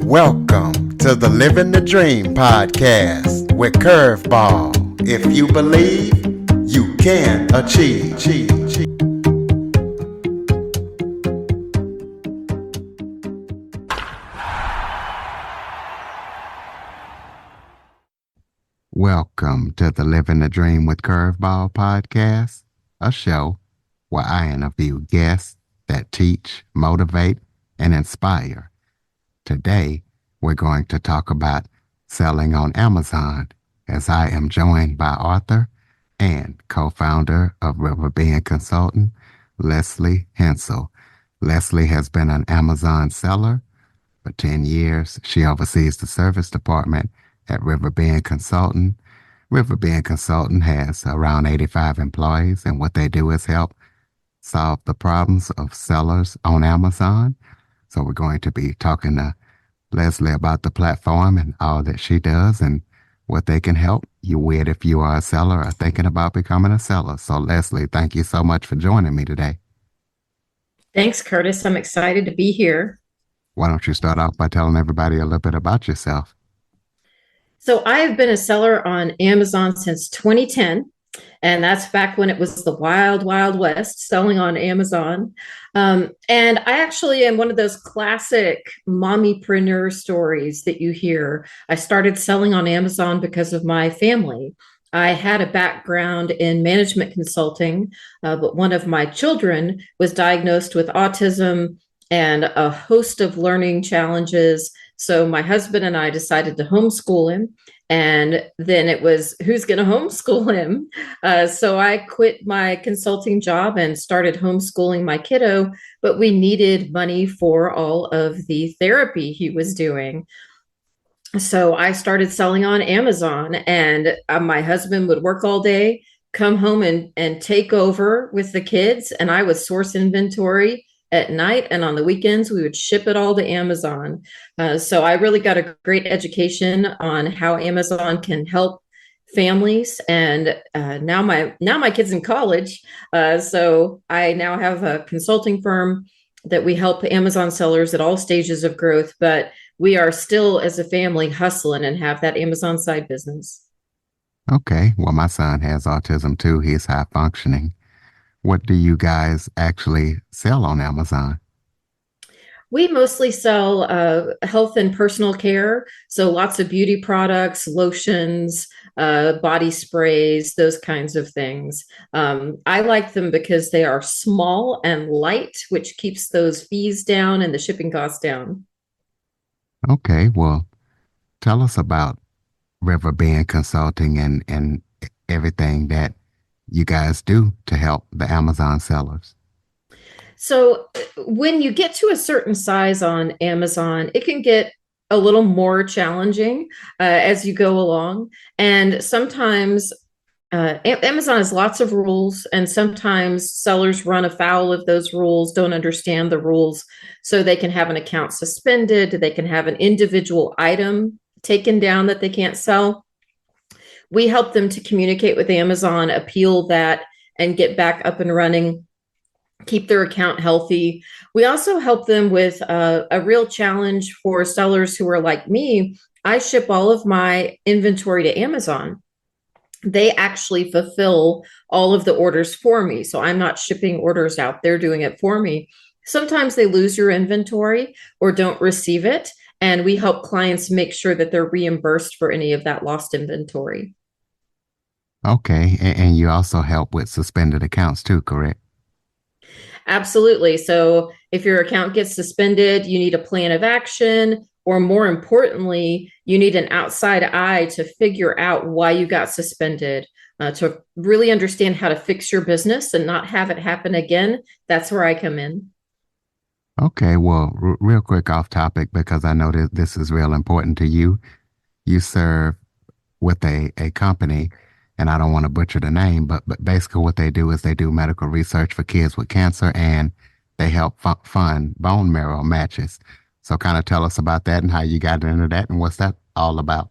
Welcome to the Living the Dream podcast with Curveball. If you believe, you can achieve. Welcome to the Living the Dream with Curveball podcast, a show where I interview guests that teach, motivate, and inspire. Today, we're going to talk about selling on Amazon, as I am joined by author and co-founder of Riverbend Consulting, Leslie Hensel. Leslie has been an Amazon seller for 10 years. She oversees the service department at Riverbend Consulting. Riverbend Consulting has around 85 employees, and what they do is help solve the problems of sellers on Amazon. So we're going to be talking to Leslie about the platform and all that she does and what they can help you with if you are a seller or thinking about becoming a seller. So Leslie, thank you so much for joining me today. Thanks, Curtis. I'm excited to be here. Why don't you start off by telling everybody a little bit about yourself? So I've been a seller on Amazon since 2010. And that's back when it was the wild, wild west selling on Amazon. And I actually am one of those classic mommypreneur stories that you hear. I started selling on Amazon because of my family. I had a background in management consulting, but one of my children was diagnosed with autism and a host of learning challenges. So my husband and I decided to homeschool him. And then it was, who's going to homeschool him? So I quit my consulting job and started homeschooling my kiddo, but we needed money for all of the therapy he was doing. So I started selling on Amazon, and my husband would work all day, come home and take over with the kids, and I would source inventory at night, and on the weekends we would ship it all to Amazon. So I really got a great education on how Amazon can help families. And now my kids in college, so I now have a consulting firm that we help Amazon sellers at all stages of growth. But we are still, as a family, hustling and have that Amazon side business. Okay, well, my son has autism too. He's high functioning. What do you guys actually sell on Amazon? We mostly sell health and personal care. So lots of beauty products, lotions, body sprays, those kinds of things. I like them because they are small and light, which keeps those fees down and the shipping costs down. Okay, well, tell us about Riverbend Consulting and everything that you guys do to help the Amazon sellers. So when you get to a certain size on Amazon, it can get a little more challenging as you go along. And sometimes Amazon has lots of rules, and sometimes sellers run afoul of those rules, don't understand the rules. So they can have an account suspended, they can have an individual item taken down that they can't sell. We help them to communicate with Amazon, appeal that, and get back up and running, keep their account healthy. We also help them with a real challenge for sellers who are like me. I ship all of my inventory to Amazon. They actually fulfill all of the orders for me. So I'm not shipping orders out, they're doing it for me. Sometimes they lose your inventory or don't receive it. And we help clients make sure that they're reimbursed for any of that lost inventory. Okay, and you also help with suspended accounts too, correct? Absolutely. So if your account gets suspended, you need a plan of action, or more importantly, you need an outside eye to figure out why you got suspended, to really understand how to fix your business and not have it happen again. That's where I come in. Okay, well, real quick off topic, because I know that this is real important to you. You serve with a company, and I don't want to butcher the name, but basically what they do is they do medical research for kids with cancer, and they help fund bone marrow matches. So kind of tell us about that and how you got into that and what's that all about.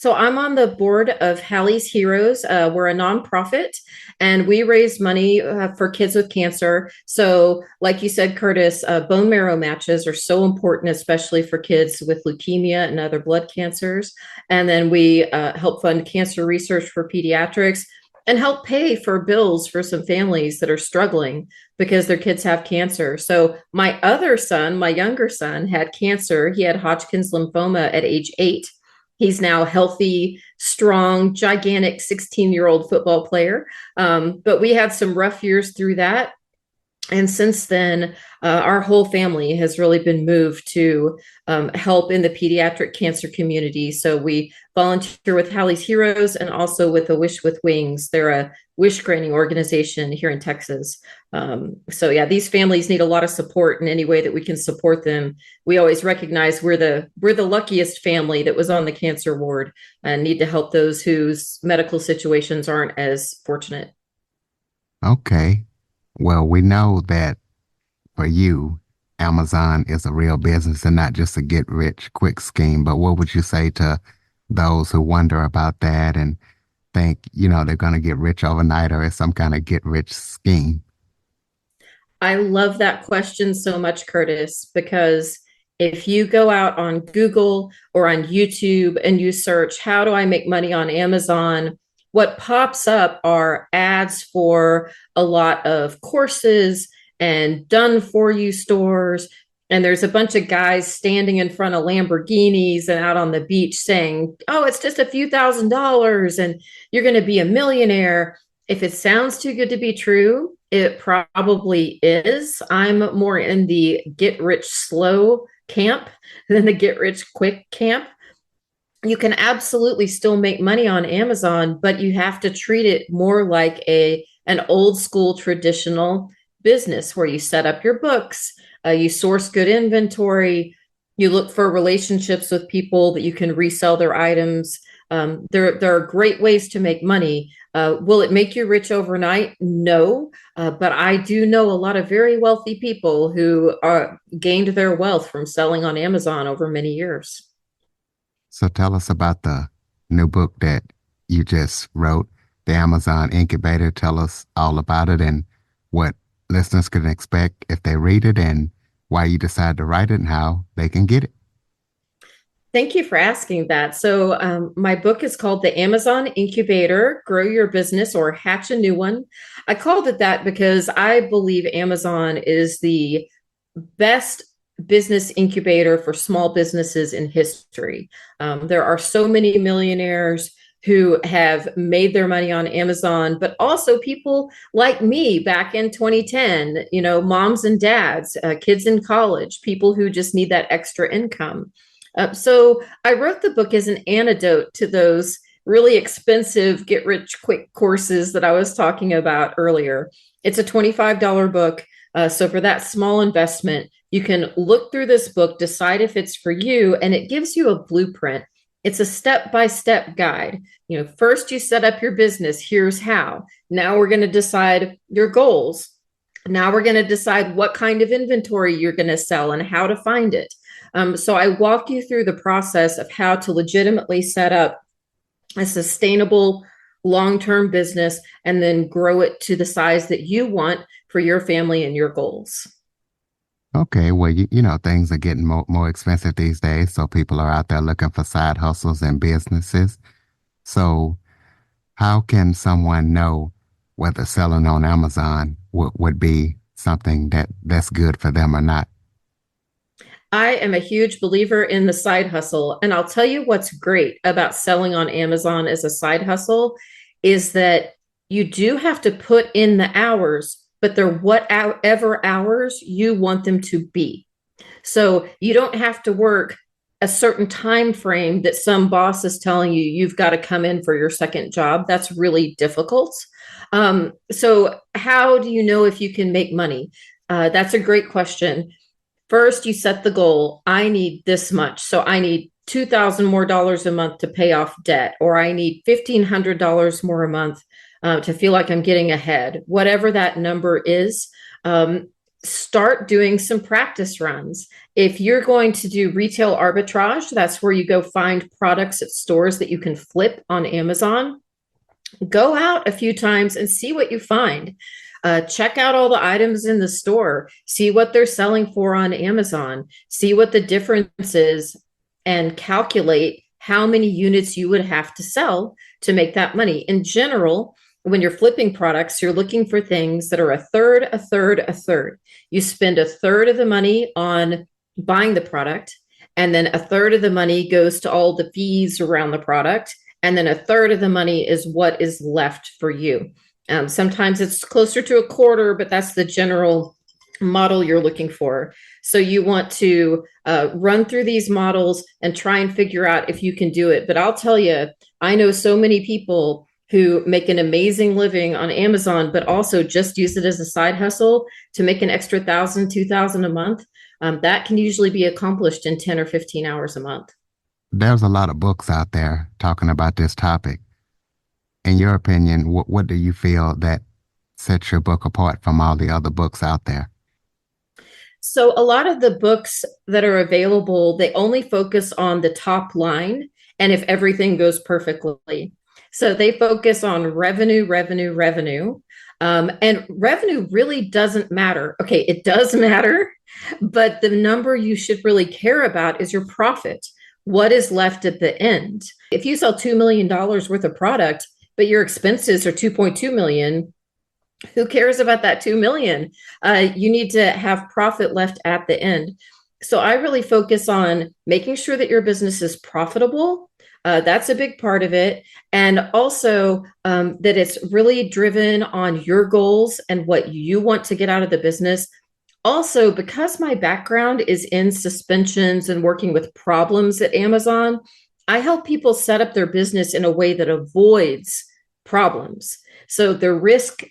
So I'm on the board of Hallie's Heroes. We're a nonprofit and we raise money for kids with cancer. So, like you said, Curtis, bone marrow matches are so important, especially for kids with leukemia and other blood cancers. And then we help fund cancer research for pediatrics and help pay for bills for some families that are struggling because their kids have cancer. So, my other son, my younger son, had cancer. He had Hodgkin's lymphoma at age 8. He's now healthy, strong, gigantic 16-year-old football player. But we had some rough years through that. And since then, our whole family has really been moved to help in the pediatric cancer community. So we volunteer with Hallie's Heroes and also with A Wish with Wings. They're a wish granting organization here in Texas. So yeah, these families need a lot of support in any way that we can support them. We always recognize we're the luckiest family that was on the cancer ward and need to help those whose medical situations aren't as fortunate. Okay. Well, we know that for you, Amazon is a real business and not just a get rich quick scheme. But what would you say to those who wonder about that and think, they're going to get rich overnight or it's some kind of get rich scheme? I love that question so much, Curtis, because if you go out on Google or on YouTube and you search, how do I make money on Amazon? What pops up are ads for a lot of courses and done for you stores. And there's a bunch of guys standing in front of Lamborghinis and out on the beach saying, oh, it's just a few $1,000s and you're going to be a millionaire. If it sounds too good to be true, it probably is. I'm more in the get rich slow camp than the get rich quick camp. You can absolutely still make money on Amazon, but you have to treat it more like an old school traditional business where you set up your books, you source good inventory, you look for relationships with people that you can resell their items. There are great ways to make money. Will it make you rich overnight? No, but I do know a lot of very wealthy people who gained their wealth from selling on Amazon over many years. So tell us about the new book that you just wrote, the Amazon Incubator. Tell us all about it and what listeners can expect if they read it and why you decided to write it and how they can get it. Thank you for asking that. So, my book is called The Amazon Incubator, Grow Your Business or Hatch a New One. I called it that because I believe Amazon is the best business incubator for small businesses in history. There are so many millionaires who have made their money on Amazon, but also people like me back in 2010, moms and dads, kids in college, people who just need that extra income. So I wrote the book as an antidote to those really expensive get rich quick courses that I was talking about earlier. It's a $25 book. So for that small investment, you can look through this book, decide if it's for you, and it gives you a blueprint. It's a step-by-step guide. First you set up your business. Here's how. Now we're going to decide your goals. Now we're going to decide what kind of inventory you're going to sell and how to find it. So I walk you through the process of how to legitimately set up a sustainable long-term business and then grow it to the size that you want for your family and your goals. Okay, well, things are getting more expensive these days, so people are out there looking for side hustles and businesses. So how can someone know whether selling on Amazon would be something that's good for them or not? I am a huge believer in the side hustle. And I'll tell you what's great about selling on Amazon as a side hustle is that you do have to put in the hours, but they're whatever hours you want them to be. So you don't have to work a certain time frame that some boss is telling you you've got to come in for your second job. That's really difficult. So how do you know if you can make money? That's a great question. First, you set the goal. I need this much. So I need $2,000 more dollars a month to pay off debt, or I need $1,500 more a month to feel like I'm getting ahead, whatever that number is. start doing some practice runs. If you're going to do retail arbitrage, that's where you go find products at stores that you can flip on Amazon. Go out a few times and see what you find. Check out all the items in the store, see what they're selling for on Amazon, see what the difference is, and calculate how many units you would have to sell to make that money. In general, when you're flipping products, you're looking for things that are a third, a third, a third. You spend a third of the money on buying the product, and then a third of the money goes to all the fees around the product, and then a third of the money is what is left for you. Sometimes it's closer to a quarter, but that's the general model you're looking for. So you want to run through these models and try and figure out if you can do it. But I'll tell you, I know so many people who make an amazing living on Amazon, but also just use it as a side hustle to make an extra 1,000, 2,000 a month. That can usually be accomplished in 10 or 15 hours a month. There's a lot of books out there talking about this topic. In your opinion, what do you feel that sets your book apart from all the other books out there? So a lot of the books that are available, they only focus on the top line and if everything goes perfectly. So they focus on revenue, revenue, revenue. And revenue really doesn't matter. Okay, it does matter, but the number you should really care about is your profit. What is left at the end? If you sell $2 million worth of product, but your expenses are 2.2 million, who cares about that 2 million? You need to have profit left at the end. So I really focus on making sure that your business is profitable. That's a big part of it. And also that it's really driven on your goals and what you want to get out of the business. Also, because my background is in suspensions and working with problems at Amazon, I help people set up their business in a way that avoids problems. So the risk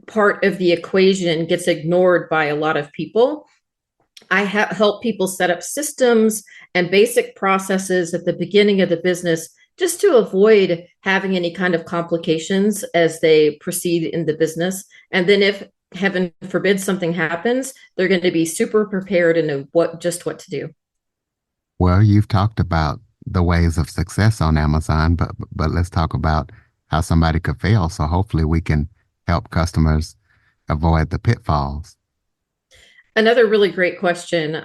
part of the equation gets ignored by a lot of people. I help people set up systems and basic processes at the beginning of the business just to avoid having any kind of complications as they proceed in the business. And then if heaven forbid something happens, they're going to be super prepared and know what to do. Well, you've talked about the ways of success on Amazon, but let's talk about how somebody could fail. So hopefully we can help customers avoid the pitfalls. Another really great question.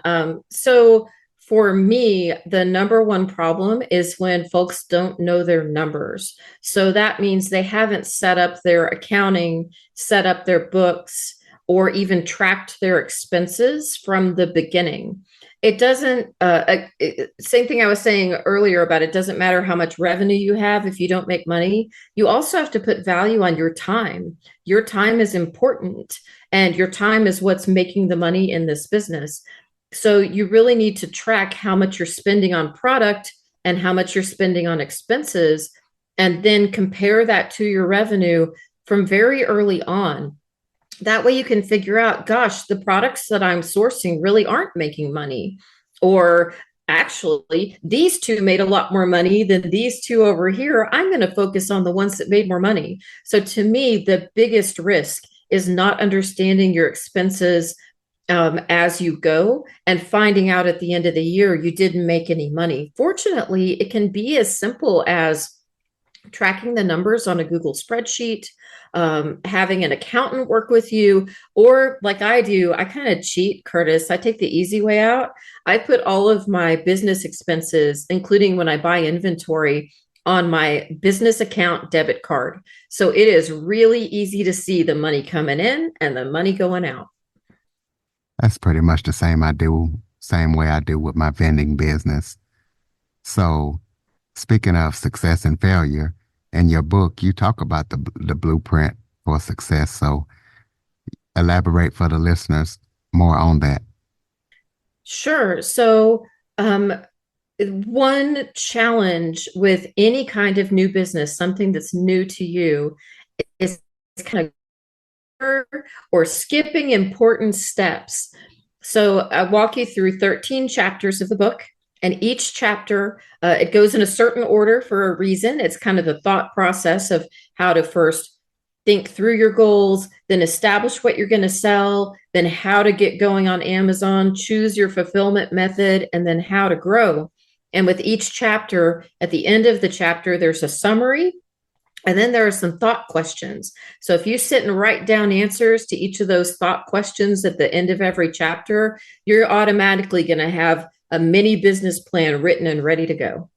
So for me, the number one problem is when folks don't know their numbers. So that means they haven't set up their accounting, set up their books, or even tracked their expenses from the beginning. It doesn't, same thing I was saying earlier about it doesn't matter how much revenue you have if you don't make money. You also have to put value on your time. Your time is important, and your time is what's making the money in this business. So you really need to track how much you're spending on product and how much you're spending on expenses, and then compare that to your revenue from very early on. That way you can figure out, gosh, the products that I'm sourcing really aren't making money. Or actually, these two made a lot more money than these two over here. I'm going to focus on the ones that made more money. So to me, the biggest risk is not understanding your expenses as you go and finding out at the end of the year you didn't make any money. Fortunately, it can be as simple as tracking the numbers on a Google spreadsheet, having an accountant work with you, or like I do, I kind of cheat, Curtis. I take the easy way out. I put all of my business expenses, including when I buy inventory, on my business account debit card. So it is really easy to see the money coming in and the money going out. That's pretty much the same way I do with my vending business. So speaking of success and failure, in your book, you talk about the blueprint for success. So elaborate for the listeners more on that. Sure. So, one challenge with any kind of new business, something that's new to you, is kind of or skipping important steps. So I walk you through 13 chapters of the book, and each chapter, it goes in a certain order for a reason. It's kind of the thought process of how to first think through your goals, then establish what you're going to sell, then how to get going on Amazon, choose your fulfillment method, and then how to grow. And with each chapter, at the end of the chapter, there's a summary. And then there are some thought questions. So if you sit and write down answers to each of those thought questions at the end of every chapter, you're automatically going to have a mini business plan written and ready to go.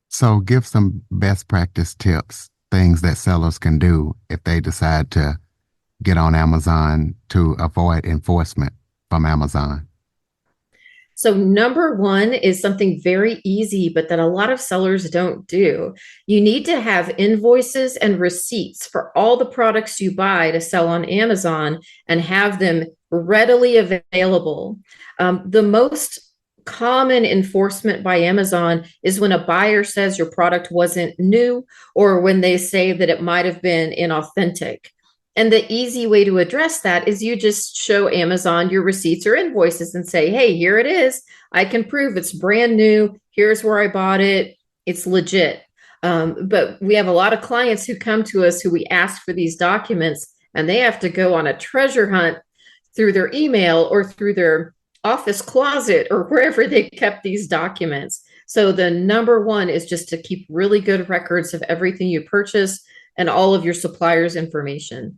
So give some best practice tips, things that sellers can do if they decide to get on Amazon to avoid enforcement from Amazon. So, number one is something very easy, but that a lot of sellers don't do. You need to have invoices and receipts for all the products you buy to sell on Amazon and have them readily available. The most common enforcement by Amazon is when a buyer says your product wasn't new or when they say that it might have been inauthentic. And the easy way to address that is you just show Amazon your receipts or invoices and say, hey, here it is. I can prove it's brand new. Here's where I bought it. It's legit. But we have a lot of clients who come to us who we ask for these documents, and they have to go on a treasure hunt through their email or through their office closet or wherever they kept these documents. So the number one is just to keep really good records of everything you purchase and all of your suppliers' information.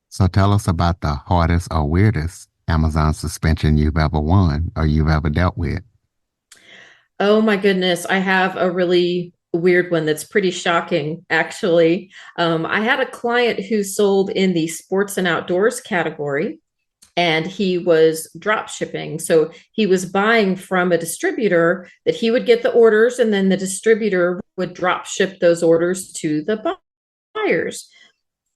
So tell us about the hardest or weirdest Amazon suspension you've ever won or you've ever dealt with. Oh my goodness, I have a really weird one that's pretty shocking, actually. I had a client who sold in the sports and outdoors category, and he was drop shipping. So he was buying from a distributor that he would get the orders, and then the distributor would drop ship those orders to the buyers.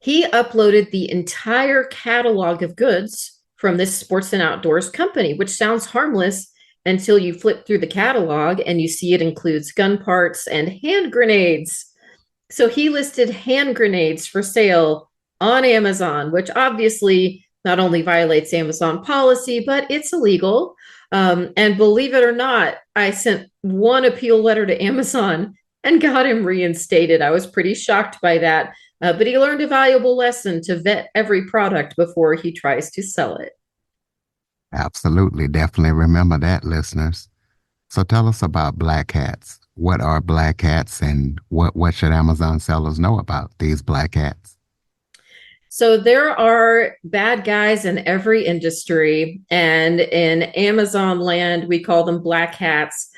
He uploaded the entire catalog of goods from this sports and outdoors company, which sounds harmless until you flip through the catalog and you see it includes gun parts and hand grenades. So he listed hand grenades for sale on Amazon, which obviously not only violates Amazon policy, but it's illegal. And believe it or not, I sent one appeal letter to Amazon and got him reinstated. I was pretty shocked by that. But he learned a valuable lesson to vet every product before he tries to sell it. Absolutely. Definitely remember that, listeners. So tell us about black hats. What are black hats and what should Amazon sellers know about these black hats? So there are bad guys in every industry. And in Amazon land, we call them black hats.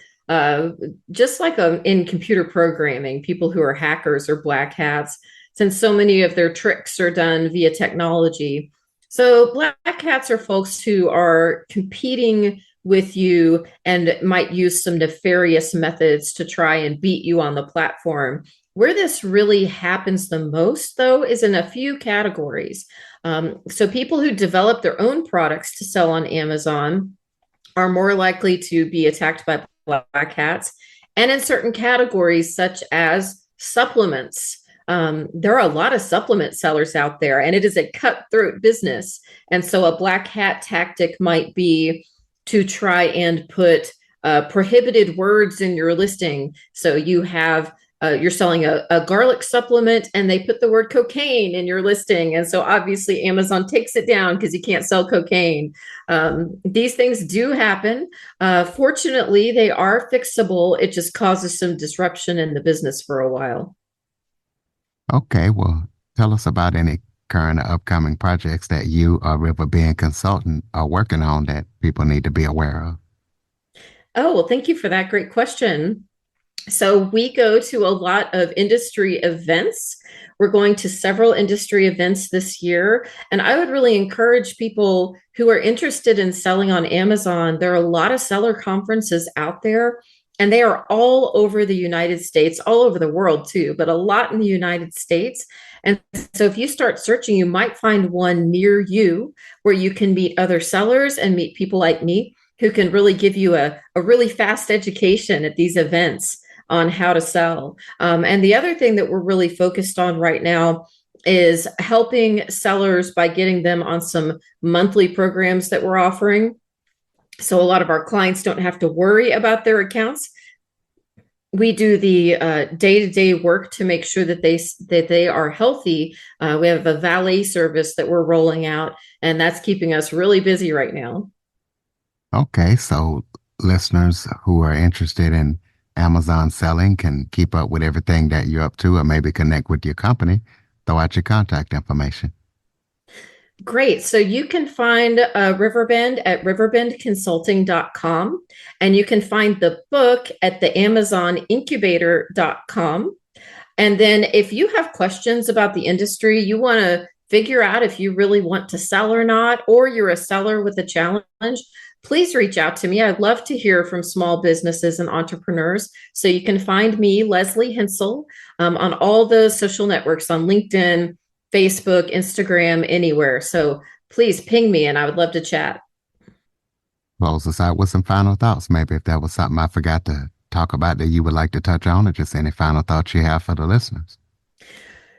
Just like in computer programming, people who are hackers are black hats, since so many of their tricks are done via technology. So black hats are folks who are competing with you and might use some nefarious methods to try and beat you on the platform. Where this really happens the most, though, is in a few categories. So people who develop their own products to sell on Amazon are more likely to be attacked by black hats. And in certain categories, such as supplements, there are a lot of supplement sellers out there, and it is a cutthroat business. And so a black hat tactic might be to try and put prohibited words in your listing. So you have you're selling a garlic supplement and they put the word cocaine in your listing. And so obviously Amazon takes it down because you can't sell cocaine. These things do happen. Fortunately, they are fixable. It just causes some disruption in the business for a while. Okay, well, tell us about any current or upcoming projects that you or Riverbend Consulting are working on that people need to be aware of. Oh, well, thank you for that great question. So we go to a lot of industry events. We're going to several industry events this year. And I would really encourage people who are interested in selling on Amazon. There are a lot of seller conferences out there, and they are all over the United States, all over the world too, but a lot in the United States. And so if you start searching, you might find one near you where you can meet other sellers and meet people like me who can really give you a really fast education at these events on how to sell. And the other thing that we're really focused on right now is helping sellers by getting them on some monthly programs that we're offering. So a lot of our clients don't have to worry about their accounts. We do the day-to-day work to make sure that they are healthy. We have a valet service that we're rolling out, and that's keeping us really busy right now. Okay, so listeners who are interested in Amazon selling can keep up with everything that you're up to or maybe connect with your company. Throw out your contact information. Great. So you can find Riverbend at riverbendconsulting.com, and you can find the book at the amazonincubator.com. And then if you have questions about the industry, you want to figure out if you really want to sell or not, or you're a seller with a challenge, please reach out to me. I'd love to hear from small businesses and entrepreneurs. So you can find me, Leslie Hensel, on all those social networks on LinkedIn, Facebook, Instagram, anywhere. So please ping me and I would love to chat. Close us out with some final thoughts. Maybe if there was something I forgot to talk about that you would like to touch on, or just any final thoughts you have for the listeners.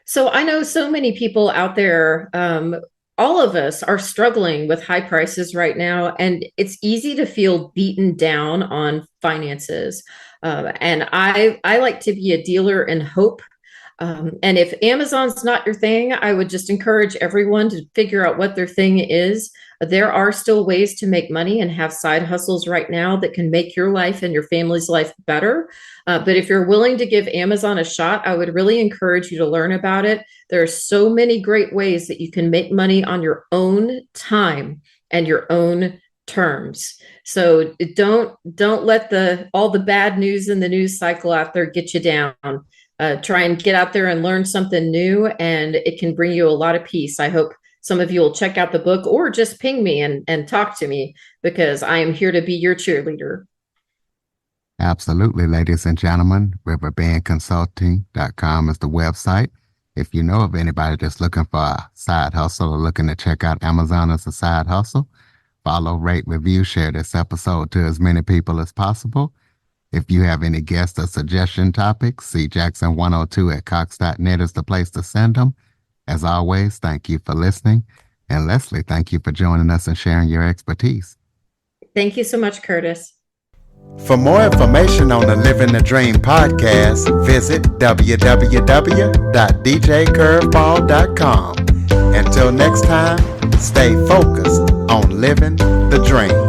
So I know so many people out there, all of us are struggling with high prices right now, and it's easy to feel beaten down on finances. And I like to be a dealer in hope. And if Amazon's not your thing, I would just encourage everyone to figure out what their thing is. There are still ways to make money and have side hustles right now that can make your life and your family's life better. But if you're willing to give Amazon a shot, I would really encourage you to learn about it. There are so many great ways that you can make money on your own time and your own terms. So don't let all the bad news in the news cycle out there get you down. Try and get out there and learn something new, and it can bring you a lot of peace. I hope some of you will check out the book or just ping me and talk to me, because I am here to be your cheerleader. Absolutely, ladies and gentlemen. Riverbendconsulting.com is the website. If you know of anybody that's looking for a side hustle or looking to check out Amazon as a side hustle, follow, rate, review, share this episode to as many people as possible. If you have any guest or suggestion topics, cjackson102 at cox.net is the place to send them. As always, thank you for listening. And Leslie, thank you for joining us and sharing your expertise. Thank you so much, Curtis. For more information on the Living the Dream podcast, visit www.djcurveball.com. Until next time, stay focused on living the dream.